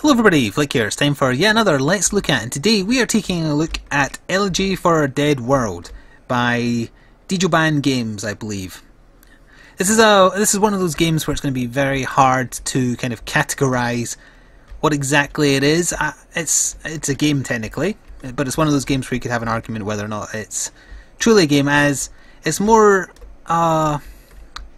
Hello everybody, Flik here. It's time for yet another Let's Look At, and today we are taking a look at Elegy for a Dead World by Dijoban Games, I believe. This is one of those games where it's going to be very hard to kind of categorise what exactly it is. It's a game technically, but it's one of those games where you could have an argument whether or not it's truly a game, as it's more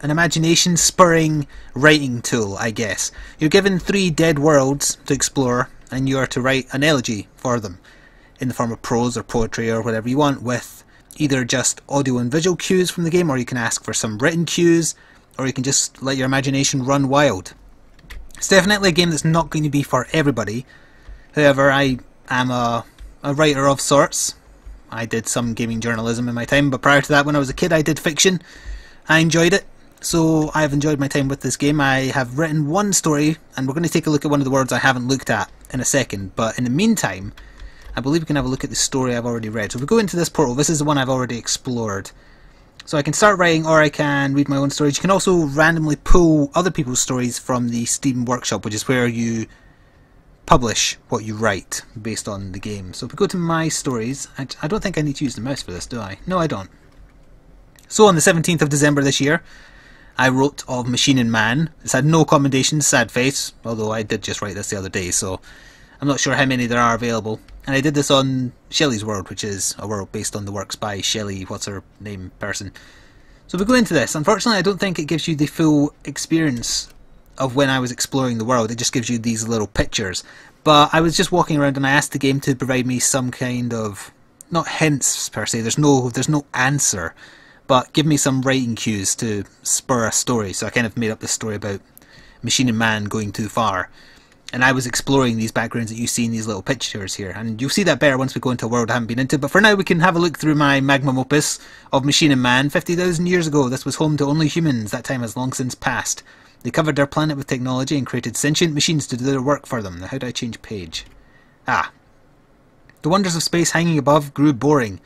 an imagination spurring writing tool, I guess. You're given 3 dead worlds to explore, and you are to write an elegy for them in the form of prose or poetry or whatever you want, with either just audio and visual cues from the game, or you can ask for some written cues, or you can just let your imagination run wild. It's definitely a game that's not going to be for everybody. However, I am a writer of sorts. I did some gaming journalism in my time, but prior to that, when I was a kid, I did fiction. I enjoyed it. So I've enjoyed my time with this game. I have written one story, and we're going to take a look at one of the words I haven't looked at in a second. But in the meantime, I believe we can have a look at the story I've already read. So if we go into this portal, this is the one I've already explored. So I can start writing, or I can read my own stories. You can also randomly pull other people's stories from the Steam Workshop, which is where you publish what you write based on the game. So if we go to my stories, I don't think I need to use the mouse for this, do I? No, I don't. So on the 17th of December this year, I wrote of Machine and Man. It's had no commendations, sad face, although I did just write this the other day, so I'm not sure how many there are available. And I did this on Shelley's World, which is a world based on the works by Shelley, what's her name, person. So if we go into this, unfortunately I don't think it gives you the full experience of when I was exploring the world. It just gives you these little pictures. But I was just walking around and I asked the game to provide me some kind of, not hints per se, there's no answer, but give me some writing cues to spur a story. So I kind of made up this story about Machine and Man going too far. And I was exploring these backgrounds that you see in these little pictures here. And you'll see that better once we go into a world I haven't been into. But for now we can have a look through my magnum opus of Machine and Man. 50,000 years ago, this was home to only humans. That time has long since passed. They covered their planet with technology and created sentient machines to do their work for them. Now how do I change page? The wonders of space hanging above grew boring.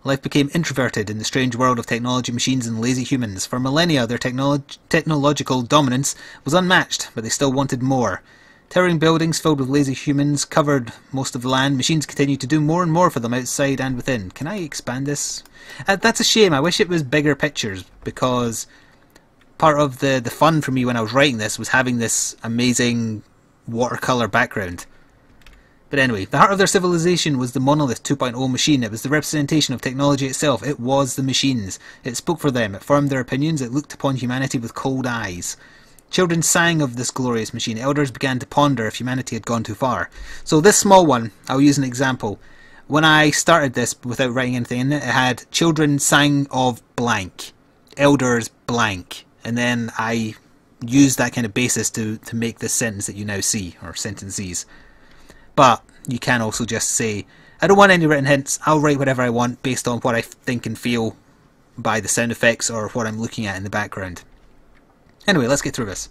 Life became introverted in the strange world of technology, machines and lazy humans. For millennia, their technological dominance was unmatched, but they still wanted more. Towering buildings filled with lazy humans covered most of the land. Machines continued to do more and more for them outside and within. Can I expand this? That's a shame. I wish it was bigger pictures, because part of the fun for me when I was writing this was having this amazing watercolour background. But anyway, the heart of their civilization was the Monolith 2.0 machine. It was the representation of technology itself. It was the machines. It spoke for them. It formed their opinions. It looked upon humanity with cold eyes. Children sang of this glorious machine. Elders began to ponder if humanity had gone too far. So this small one, I'll use an example. When I started this without writing anything in it, it had children sang of blank, elders blank, and then I used that kind of basis to make this sentence that you now see, or sentences. But you can also just say, I don't want any written hints, I'll write whatever I want based on what I think and feel by the sound effects or what I'm looking at in the background. Anyway, let's get through this.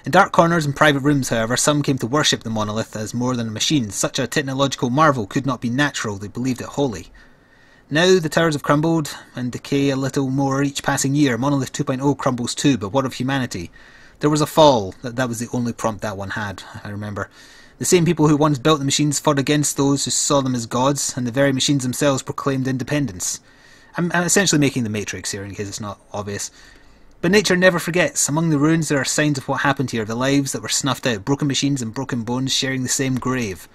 In dark corners and private rooms, however, some came to worship the monolith as more than a machine. Such a technological marvel could not be natural, they believed it holy. Now the towers have crumbled and decay a little more each passing year. Monolith 2.0 crumbles too, but what of humanity? There was a fall. That was the only prompt that one had, I remember. The same people who once built the machines fought against those who saw them as gods, and the very machines themselves proclaimed independence. I'm essentially making the Matrix here in case it's not obvious. But nature never forgets. Among the ruins there are signs of what happened here, the lives that were snuffed out, broken machines and broken bones sharing the same grave.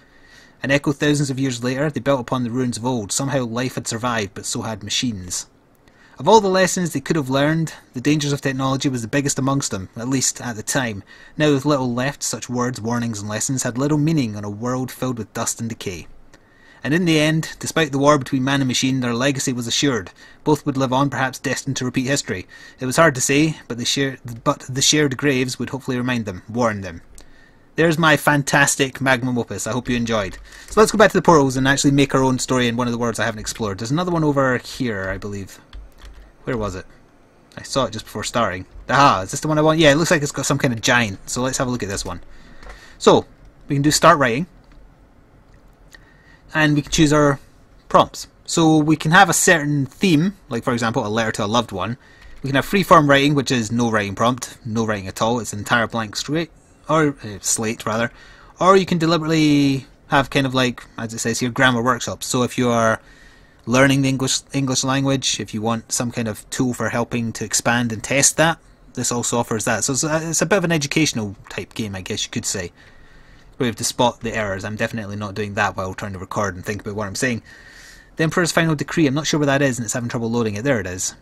An echo thousands of years later, they built upon the ruins of old. Somehow life had survived, but so had machines. Of all the lessons they could have learned, the dangers of technology was the biggest amongst them, at least at the time. Now with little left, such words, warnings and lessons had little meaning on a world filled with dust and decay. And in the end, despite the war between man and machine, their legacy was assured. Both would live on, perhaps destined to repeat history. It was hard to say, but the shared graves would hopefully remind them, warn them. There's my fantastic magnum opus. I hope you enjoyed. So let's go back to the portals and actually make our own story in one of the worlds I haven't explored. There's another one over here, I believe. Where was it? I saw it just before starting. Aha, is this the one I want? Yeah, it looks like it's got some kind of giant. So let's have a look at this one. So, we can do start writing. And we can choose our prompts. So we can have a certain theme, like for example a letter to a loved one. We can have freeform writing, which is no writing prompt, no writing at all, it's an entire blank slate, or Or you can deliberately have kind of like, as it says here, grammar workshops. So if you are learning the English language, if you want some kind of tool for helping to expand and test that, this also offers that. So it's a bit of an educational type game, I guess you could say, where you have to spot the errors. I'm definitely not doing that while trying to record and think about what I'm saying. The Emperor's Final Decree, I'm not sure where that is, and it's having trouble loading it. There it is.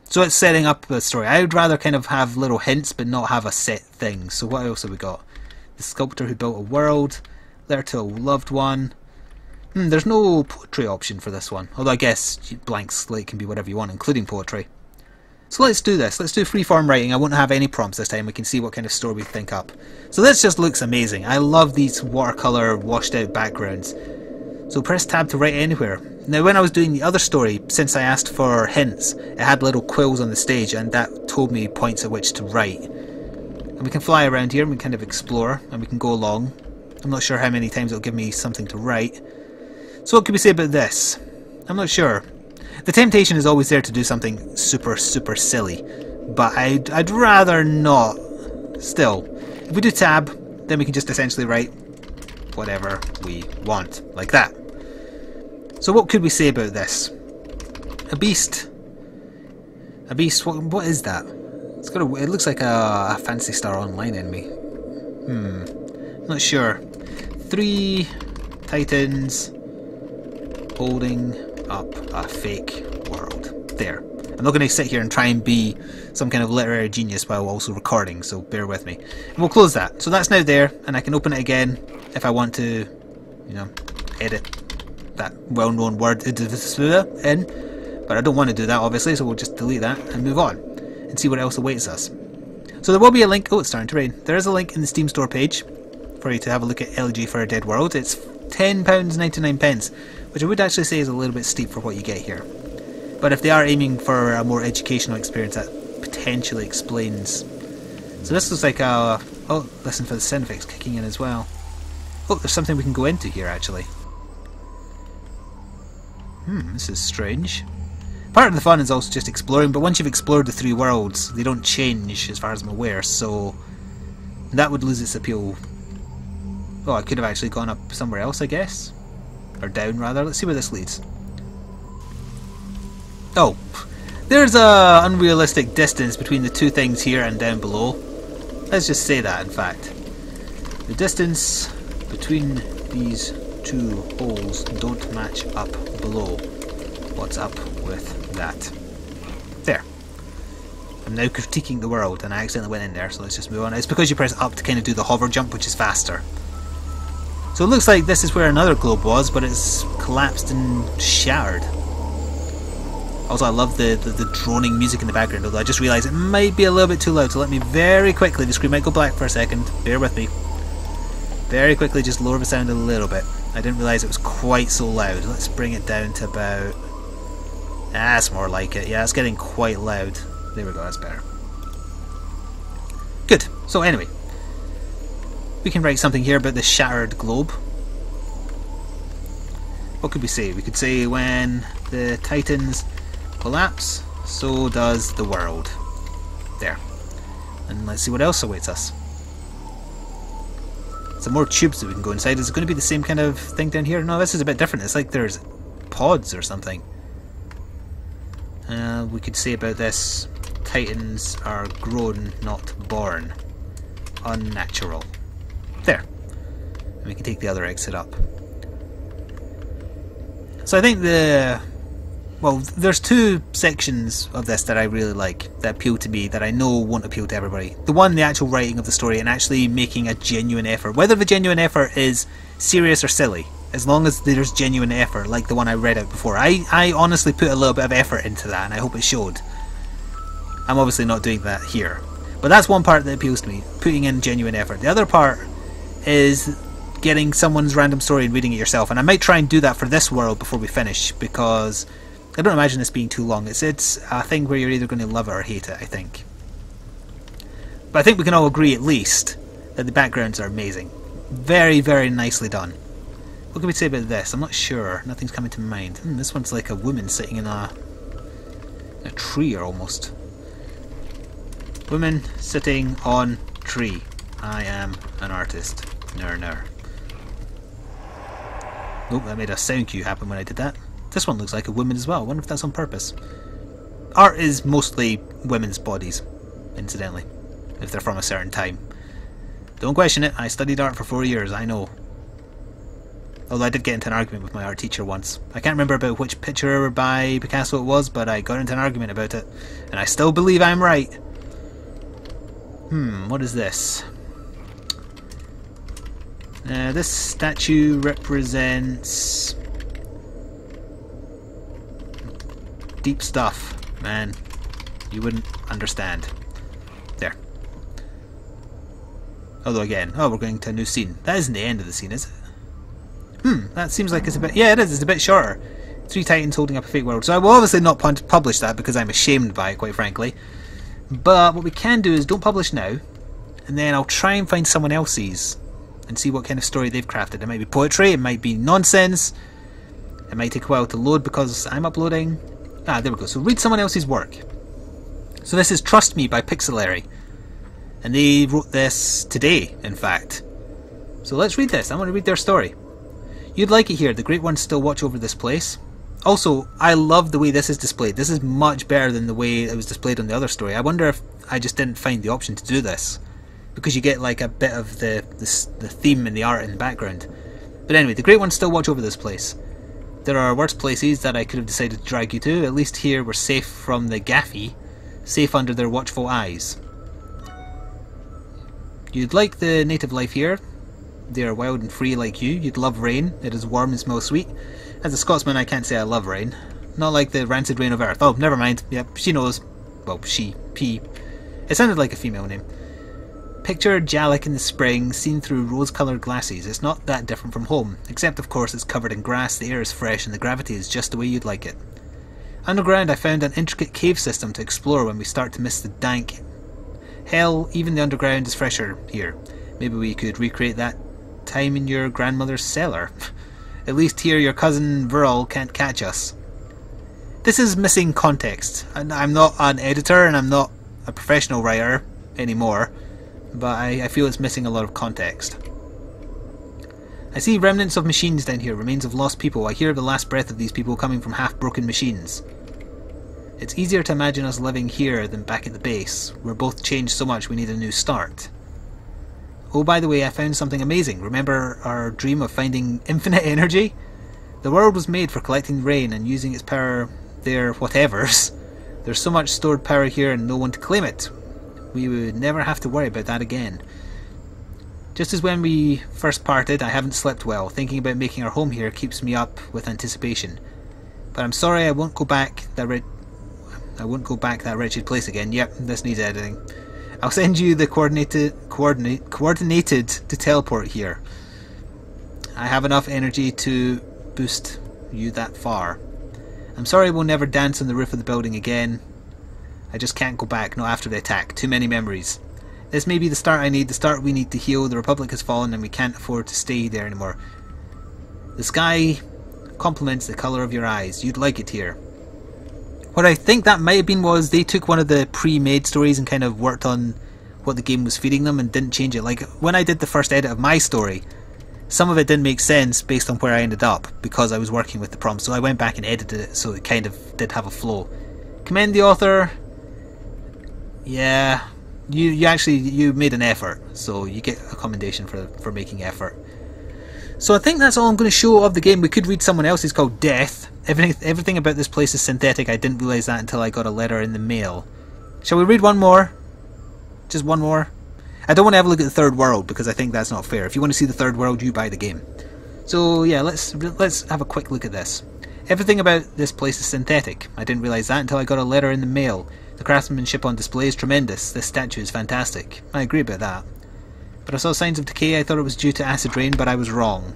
So it's setting up a story. I would rather kind of have little hints but not have a set thing. So what else have we got? The Sculptor Who Built a World, Letter to a Loved One. There's no poetry option for this one, although I guess blank slate can be whatever you want, including poetry. So let's do this. Let's do freeform writing. I won't have any prompts this time. We can see what kind of story we think up. So this just looks amazing. I love these watercolour washed out backgrounds. So press tab to write anywhere. Now when I was doing the other story, since I asked for hints, it had little quills on the stage and that told me points at which to write. And we can fly around here and we kind of explore and we can go along. I'm not sure how many times it'll give me something to write. So what could we say about this? I'm not sure. The temptation is always there to do something super silly, but I'd rather not. Still, if we do tab, then we can just essentially write whatever we want, like that. So what could we say about this? A beast. A beast, what is that? It looks like a Fantasy Star Online enemy. Not sure. 3 titans holding up a fake world. There. I'm not going to sit here and try and be some kind of literary genius while also recording, so bear with me. And we'll close that. So that's now there, and I can open it again if I want to, you know, edit that well-known word in. But I don't want to do that, obviously, so we'll just delete that and move on and see what else awaits us. So there will be a link. Oh, it's starting to rain. There is a link in the Steam store page for you to have a look at Elegy for a Dead World. It's £10.99, which I would actually say is a little bit steep for what you get here. But if they are aiming for a more educational experience, that potentially explains. So this looks like a... Oh, listen for the sound effects kicking in as well. Oh, there's something we can go into here, actually. This is strange. Part of the fun is also just exploring, but once you've explored the 3 worlds, they don't change as far as I'm aware, so that would lose its appeal. Oh, I could have actually gone up somewhere else, I guess. Or down, rather. Let's see where this leads. Oh, there's a unrealistic distance between the 2 things here and down below. Let's just say that, in fact. The distance between these 2 holes don't match up below. What's up with that? There. I'm now critiquing the world and I accidentally went in there, so let's just move on. It's because you press up to kind of do the hover jump, which is faster. So it looks like this is where another globe was, but it's collapsed and shattered. Also, I love the droning music in the background, although I just realised it might be a little bit too loud, so let me very quickly, the screen might go black for a second, bear with me. Very quickly just lower the sound a little bit. I didn't realise it was quite so loud. Let's bring it down to about... That's more like it. Yeah, it's getting quite loud. There we go, that's better. Good. So anyway, we can write something here about the shattered globe. What could we say? We could say when the titans collapse, so does the world. There. And let's see what else awaits us. Some more tubes that we can go inside. Is it going to be the same kind of thing down here? No, this is a bit different. It's like there's pods or something. We could say about this, titans are grown, not born. Unnatural. There. And we can take the other exit up. So I think there's 2 sections of this that I really like, that appeal to me, that I know won't appeal to everybody. The one, the actual writing of the story and actually making a genuine effort. Whether the genuine effort is serious or silly, as long as there's genuine effort, like the one I read out before. I honestly put a little bit of effort into that and I hope it showed. I'm obviously not doing that here. But that's one part that appeals to me, putting in genuine effort. The other part is getting someone's random story and reading it yourself. And I might try and do that for this world before we finish, because I don't imagine this being too long. It's a thing where you're either going to love it or hate it, I think. But I think we can all agree, at least, that the backgrounds are amazing. Very, very nicely done. What can we say about this? I'm not sure. Nothing's coming to mind. This one's like a woman sitting in a tree, or almost. Woman sitting on tree. I am an artist. Ner. Nope, that made a sound cue happen when I did that. This one looks like a woman as well. I wonder if that's on purpose. Art is mostly women's bodies, incidentally, if they're from a certain time. Don't question it, I studied art for 4 years, I know. Although I did get into an argument with my art teacher once. I can't remember about which picture by Picasso it was, but I got into an argument about it. And I still believe I'm right. What is this? This statue represents deep stuff, man. You wouldn't understand. There. Although again, oh, we're going to a new scene. That isn't the end of the scene, is it? That seems like it's a bit... Yeah, it is. It's a bit shorter. 3 titans holding up a fake world. So I will obviously not publish that because I'm ashamed by it, quite frankly. But what we can do is don't publish now, and then I'll try and find someone else's and see what kind of story they've crafted. It might be poetry, it might be nonsense, it might take a while to load because I'm uploading. Ah, there we go. So read someone else's work. So this is Trust Me by Pixelary, and they wrote this today, in fact. So let's read this. I want to read their story. You'd like it here. The Great Ones still watch over this place. Also, I love the way this is displayed. This is much better than the way it was displayed on the other story. I wonder if I just didn't find the option to do this, because you get like a bit of the theme and the art in the background. But anyway, the Great Ones still watch over this place. There are worse places that I could have decided to drag you to. At least here we're safe from the Gaffy, safe under their watchful eyes. You'd like the native life here. They are wild and free like you. You'd love rain. It is warm and smells sweet. As a Scotsman, I can't say I love rain. Not like the rancid rain of earth. Oh, never mind. Yep, she knows. Well, she. It sounded like a female name. Picture Jalak in the spring, seen through rose-coloured glasses. It's not that different from home, except of course it's covered in grass, the air is fresh, and the gravity is just the way you'd like it. Underground, I found an intricate cave system to explore when we start to miss the dank. Hell, even the underground is fresher here. Maybe we could recreate that time in your grandmother's cellar. At least here your cousin Virl can't catch us. This is missing context. I'm not an editor and I'm not a professional writer anymore, but I feel it's missing a lot of context. I see remnants of machines down here, remains of lost people. I hear the last breath of these people coming from half-broken machines. It's easier to imagine us living here than back at the base. We're both changed so much we need a new start. Oh, by the way, I found something amazing. Remember our dream of finding infinite energy? The world was made for collecting rain and using its power, their whatevers. There's so much stored power here and no one to claim it. We would never have to worry about that again. Just as when we first parted, I haven't slept well. Thinking about making our home here keeps me up with anticipation. But I'm sorry, I won't go back that wretched place again. Yep, this needs editing. I'll send you the coordinated to teleport here. I have enough energy to boost you that far. I'm sorry we'll never dance on the roof of the building again. I just can't go back, not after the attack. Too many memories. This may be the start I need, the start we need to heal. The Republic has fallen and we can't afford to stay there anymore. The sky complements the colour of your eyes. You'd like it here. What I think that might have been was they took one of the pre-made stories and kind of worked on what the game was feeding them and didn't change it. Like when I did the first edit of my story, some of it didn't make sense based on where I ended up because I was working with the prompt, so I went back and edited it so it kind of did have a flow. Commend the author. Yeah, you made an effort, so you get a commendation for making effort. So I think that's all I'm going to show of the game. We could read someone else's called Death. Everything about this place is synthetic. I didn't realise that until I got a letter in the mail. Shall we read one more? Just one more? I don't want to have a look at the third world because I think that's not fair. If you want to see the third world, you buy the game. So yeah, let's have a quick look at this. Everything about this place is synthetic. I didn't realise that until I got a letter in the mail. The craftsmanship on display is tremendous. This statue is fantastic. I agree about that. But I saw signs of decay. I thought it was due to acid rain, but I was wrong.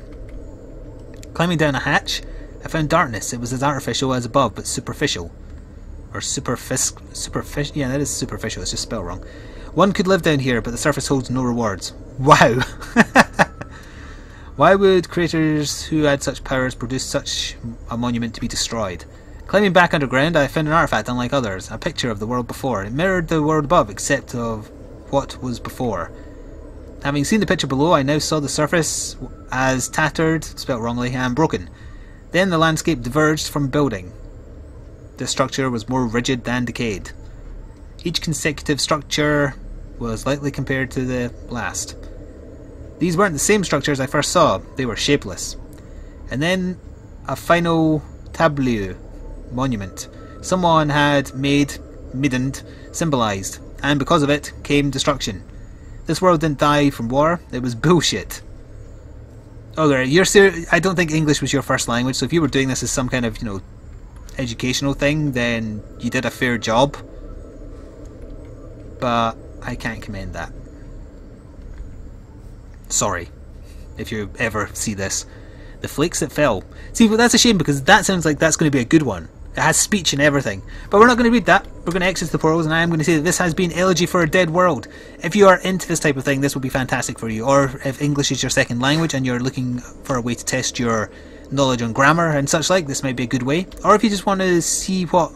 Climbing down a hatch, I found darkness. It was as artificial as above, but superficial. Or superficial? Yeah, that is superficial. It's just spelled wrong. One could live down here, but the surface holds no rewards. Wow! Why would creators who had such powers produce such a monument to be destroyed? Climbing back underground, I found an artifact unlike others. A picture of the world before. It mirrored the world above, except of what was before. Having seen the picture below, I now saw the surface as tattered, spelt wrongly, and broken. Then the landscape diverged from a building. The structure was more rigid than decayed. Each consecutive structure was lightly compared to the last. These weren't the same structures I first saw, they were shapeless. And then a final tableau, monument. Someone had middened, symbolised, and because of it came destruction. This world didn't die from war, it was bullshit. Oh, there, I don't think English was your first language, so if you were doing this as some kind of, educational thing, then you did a fair job. But I can't commend that. Sorry, if you ever see this. The flakes that fell. See, but that's a shame because that sounds like that's going to be a good one. It has speech and everything. But we're not going to read that. We're going to exit the portals, and I am going to say that this has been Elegy for a Dead World. If you are into this type of thing, this will be fantastic for you. Or if English is your second language and you're looking for a way to test your knowledge on grammar and such like, this might be a good way. Or if you just want to see what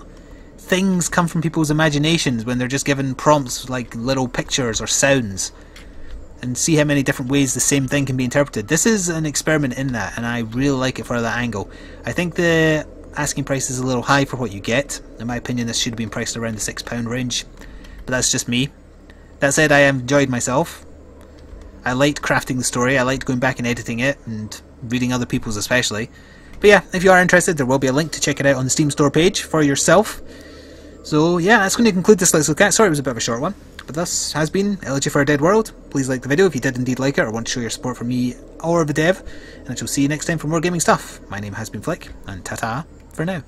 things come from people's imaginations when they're just given prompts like little pictures or sounds, and see how many different ways the same thing can be interpreted. This is an experiment in that, and I really like it for that angle. I think the asking price is a little high for what you get. In my opinion, this should have been priced around the £6 range, but that's just me. That said, I enjoyed myself. I liked crafting the story, I liked going back and editing it, and reading other people's especially. But yeah, if you are interested, there will be a link to check it out on the Steam store page for yourself. So yeah, that's going to conclude this Let's Look At. Sorry it was a bit of a short one, but this has been Elegy for a Dead World. Please like the video if you did indeed like it, or want to show your support for me or the dev, and I shall see you next time for more gaming stuff. My name has been Flik, and ta-ta for now.